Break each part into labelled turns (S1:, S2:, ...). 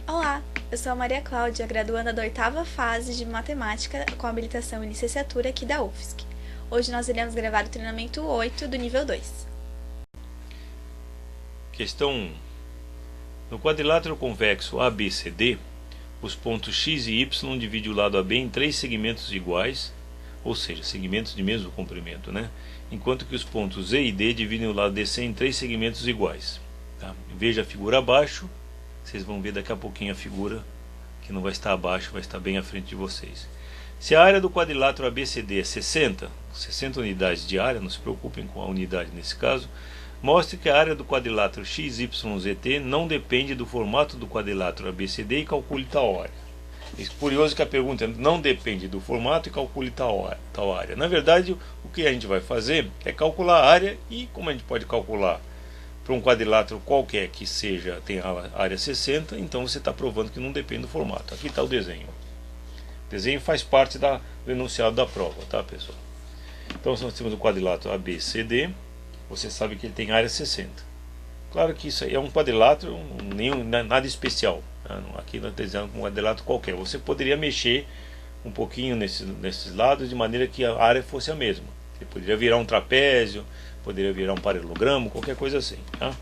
S1: Olá, eu sou a Maria Cláudia, graduanda da 8ª fase de Matemática com habilitação em licenciatura aqui da UFSC. Hoje nós iremos gravar o treinamento 8 do nível 2.
S2: Questão 1. No quadrilátero convexo ABCD, os pontos x e y dividem o lado AB em 3 segmentos iguais, ou seja, segmentos de mesmo comprimento, enquanto que os pontos E e D dividem o lado DC em 3 segmentos iguais. Tá? Veja a figura abaixo, vocês vão ver daqui a pouquinho a figura que não vai estar abaixo, vai estar bem à frente de vocês. Se a área do quadrilátero ABCD é 60 unidades de área, não se preocupem com a unidade nesse caso, mostre que a área do quadrilátero XYZT não depende do formato do quadrilátero ABCD e calcule tal área. É curioso que a pergunta não depende do formato e calcule tal área. Na verdade, o que a gente vai fazer é calcular a área, e como a gente pode calcular para um quadrilátero qualquer que tenha a área 60, então você está provando que não depende do formato. Aqui está o desenho. O desenho faz parte do enunciado da prova, tá, pessoal? Então, se nós temos o quadrilátero ABCD, você sabe que ele tem área 60. Claro que isso aí é um quadrilátero, nada especial. Aqui nós estamos dizendo um quadrilátero qualquer. Você poderia mexer um pouquinho nesses lados de maneira que a área fosse a mesma. Você poderia virar um trapézio, poderia virar um paralelogramo, qualquer coisa assim. Tá?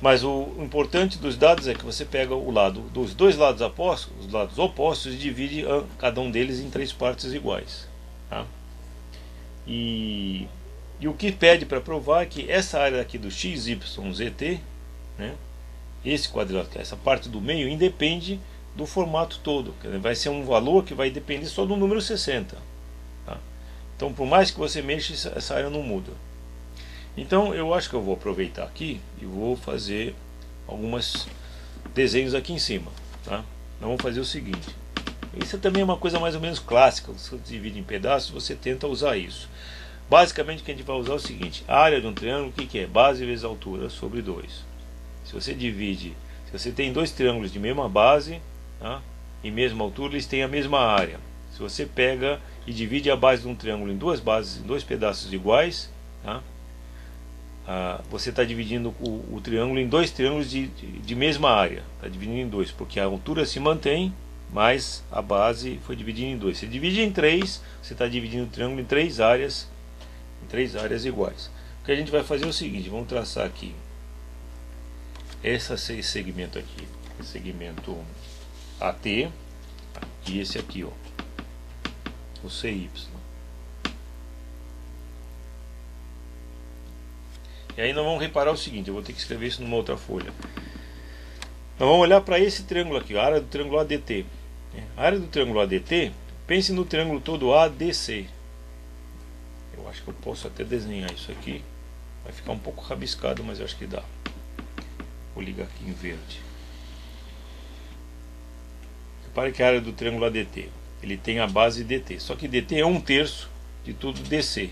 S2: Mas o importante dos dados é que você pega o lado dos dois lados opostos e divide cada um deles em 3 partes iguais. Tá? E o que pede para provar é que essa área aqui do XYZT, esse quadrilátero, essa parte do meio, independe do formato todo. Vai ser um valor que vai depender só do número 60. Tá? Então, por mais que você mexa, essa área não muda. Então, eu acho que eu vou aproveitar aqui e vou fazer alguns desenhos aqui em cima. Tá? Nós vamos fazer o seguinte. Isso também é uma coisa mais ou menos clássica. Se você divide em pedaços, você tenta usar isso. Basicamente, o que a gente vai usar é o seguinte: a área de um triângulo, o que é? Base vezes altura sobre 2. Se você tem 2 triângulos de mesma base, tá, e mesma altura, eles têm a mesma área. Se você pega e divide a base de um triângulo em 2 bases, em 2 pedaços iguais, tá, você está dividindo o triângulo em 2 triângulos de mesma área. Está dividindo em 2, porque a altura se mantém, mas a base foi dividida em 2. Se divide em 3, você está dividindo o triângulo em 3 áreas iguais. O que a gente vai fazer é o seguinte: vamos traçar aqui esse segmento aqui, segmento AT, e esse aqui, ó, o CY. E aí nós vamos reparar o seguinte: eu vou ter que escrever isso numa outra folha. Nós vamos olhar para esse triângulo aqui, a área do triângulo ADT. A área do triângulo ADT, pense no triângulo todo ADC. Eu acho que eu posso até desenhar isso aqui. Vai ficar um pouco rabiscado, mas eu acho que dá. Vou ligar aqui em verde. Repare que a área do triângulo ADT, ele tem a base DT. Só que DT é 1/3 de tudo DC.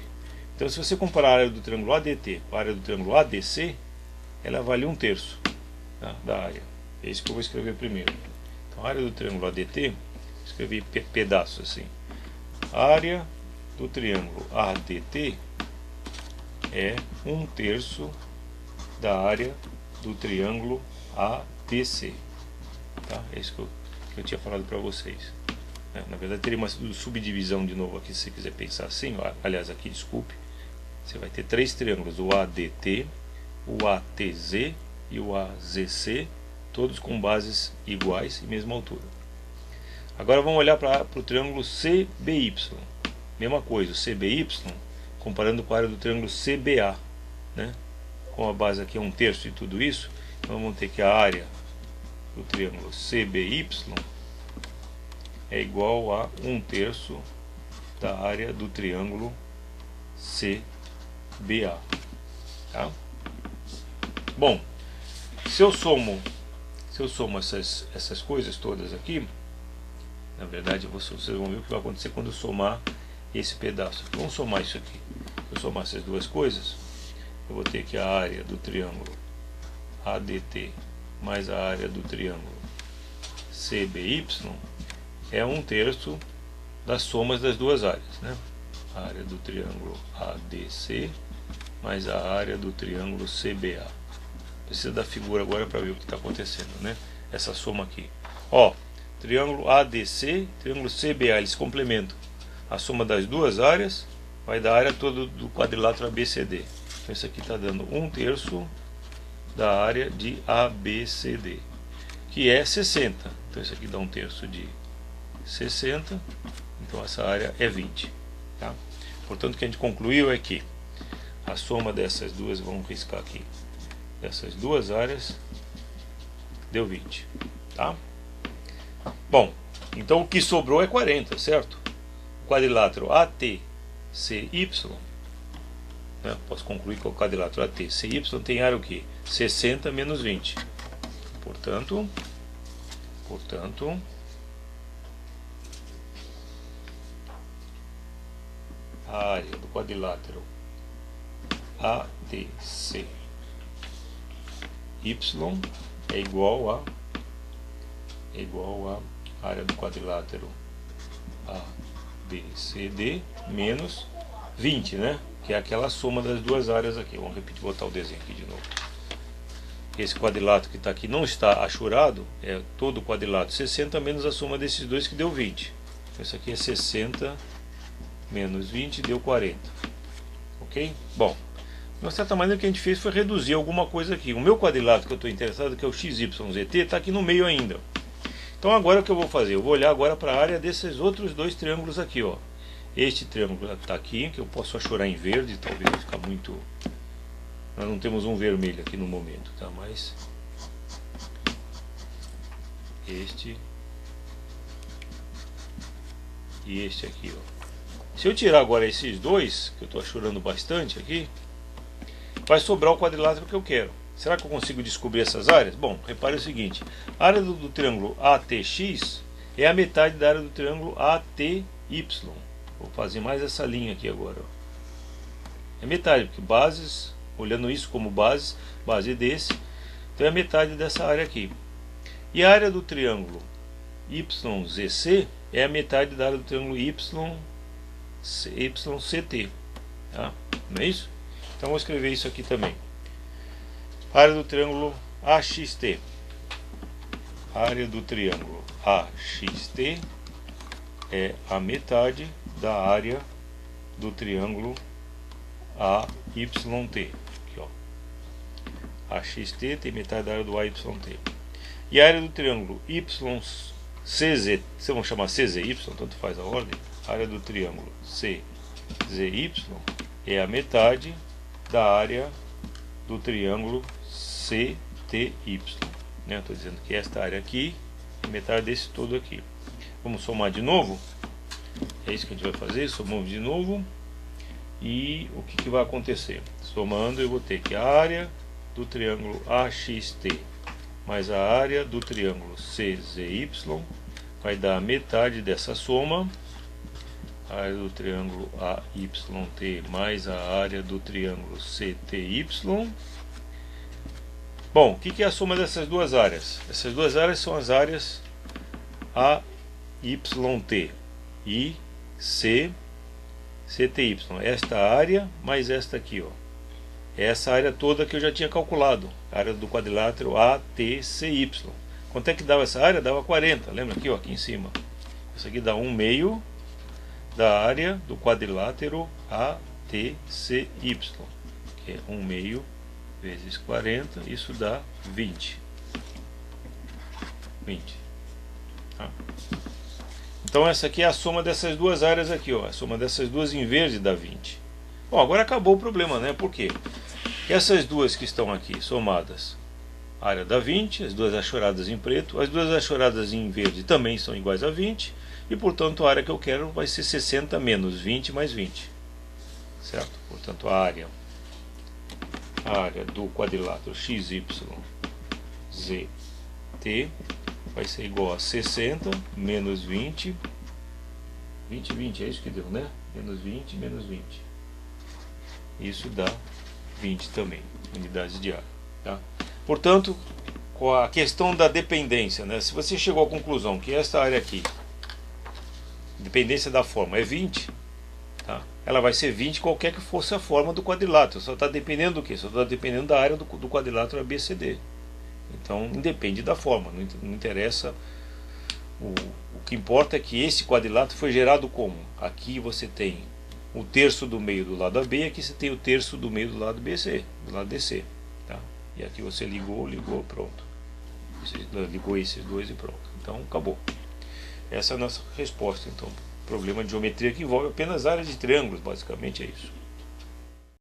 S2: Então, se você comparar a área do triângulo ADT com a área do triângulo ADC, ela vale 1/3, tá, da área. É isso que eu vou escrever primeiro. Então, a área do triângulo ADT, escrevi pedaços assim. A área do triângulo ADT é 1/3 da área do triângulo ADC. Tá? É isso que eu tinha falado para vocês. Na verdade, teria uma subdivisão de novo aqui, se você quiser pensar assim. Aliás, aqui, desculpe. Você vai ter 3 triângulos: o ADT, o ATZ e o AZC, todos com bases iguais e mesma altura. Agora vamos olhar para o triângulo CBY. Mesma coisa, o CBY, comparando com a área do triângulo CBA. Com a base aqui é 1/3 de tudo isso, então vamos ter que a área do triângulo CBY é igual a 1/3 da área do triângulo CBA. Tá? Bom, se eu somo essas coisas todas aqui, na verdade vocês vão ver o que vai acontecer quando eu somar esse pedaço. Vamos somar isso aqui. Se eu somar essas duas coisas, eu vou ter que a área do triângulo ADT mais a área do triângulo CBY é 1/3 das somas das duas áreas. A área do triângulo ADC mais a área do triângulo CBA. Precisa da figura agora para ver o que está acontecendo. essa soma aqui. Ó, triângulo ADC, triângulo CBA, eles complementam. A soma das duas áreas vai dar a área toda do quadrilátero ABCD. Então isso aqui está dando 1/3 da área de ABCD, que é 60. Então isso aqui dá 1/3 de 60. Então essa área é 20. Tá? Portanto, o que a gente concluiu é que a soma dessas duas, vamos riscar aqui, dessas duas áreas deu 20. Tá? Bom, então o que sobrou é 40, certo? O quadrilátero ATCY, né? Posso concluir que o quadrilátero ATCY tem área o quê? 60 menos 20. Portanto, a área do quadrilátero ATCY é igual a área do quadrilátero ABCD menos 20, né? Que é aquela soma das duas áreas aqui. Vamos repetir, botar o desenho aqui de novo. Esse quadrilátero que está aqui não está achurado, é todo o quadrilátero 60 menos a soma desses dois que deu 20. Então isso aqui é 60 menos 20 deu 40. Ok? Bom, de uma certa maneira o que a gente fez foi reduzir alguma coisa aqui. O meu quadrilátero que eu estou interessado, que é o XYZT, está aqui no meio ainda. Então agora o que eu vou fazer? Eu vou olhar agora para a área desses outros dois triângulos aqui, ó. Este triângulo está aqui, que eu posso achurar em verde, talvez vai ficar muito... Nós não temos um vermelho aqui no momento, tá? Mas este e este aqui, ó. Se eu tirar agora esses dois, que eu estou achurando bastante aqui, vai sobrar o quadrilátero que eu quero. Será que eu consigo descobrir essas áreas? Bom, repare o seguinte, a área do triângulo ATX é a metade da área do triângulo ATY. Vou fazer mais essa linha aqui agora, ó. É metade, porque bases, olhando isso como base desse, então é metade dessa área aqui. E a área do triângulo YZC é a metade da área do triângulo YCT. Tá? Não é isso? Então vou escrever isso aqui também. Área do triângulo AXT. Área do triângulo AXT é a metade da área do triângulo AYT. Aqui, ó. AXT tem metade da área do AYT. E a área do triângulo YCZ, vamos chamar CZY, tanto faz a ordem. A área do triângulo CZY é a metade da área do triângulo CTY. Estou dizendo que esta área aqui é metade desse todo aqui. Vamos somar de novo. É isso que a gente vai fazer. Somamos de novo. E o que vai acontecer? Somando, eu vou ter que a área do triângulo AXT mais a área do triângulo CZY vai dar metade dessa soma. A área do triângulo AYT mais a área do triângulo CTY. Bom, o que é a soma dessas duas áreas? Essas duas áreas são as áreas AYT e CTY. Esta área mais esta aqui, ó. É essa área toda que eu já tinha calculado. A área do quadrilátero ATCY. Quanto é que dava essa área? Dava 40. Lembra aqui, ó, aqui em cima. Isso aqui dá 1/2 da área do quadrilátero ATCY. Que é 1/2 vezes 40. Isso dá 20. 20. Tá? Então essa aqui é a soma dessas duas áreas aqui, ó. A soma dessas duas em verde dá 20. Bom, agora acabou o problema, né? Por quê? Essas duas que estão aqui somadas, a área dá 20, as duas achoradas em preto, as duas achoradas em verde também são iguais a 20, e portanto a área que eu quero vai ser 60 menos 20 mais 20. Certo? Portanto a área do quadrilátero XYZT vai ser igual a 60 menos 20, 20, é isso que deu, né? Menos 20, menos 20. Isso dá 20 também, unidades de área. Tá? Portanto, com a questão da dependência, né? Se você chegou à conclusão que esta área aqui, dependência da forma, é 20, tá? Ela vai ser 20 qualquer que fosse a forma do quadrilátero. Só está dependendo do quê? Só está dependendo da área do quadrilátero ABCD. Então independe da forma, não interessa. O que importa é que esse quadrilátero foi gerado como? Aqui você tem o terço do meio do lado AB, aqui você tem o terço do meio do lado BC, do lado DC, tá? E aqui você ligou, pronto. Você ligou esses dois e pronto. Então acabou. Essa é a nossa resposta. Então, problema de geometria que envolve apenas áreas de triângulos, basicamente é isso.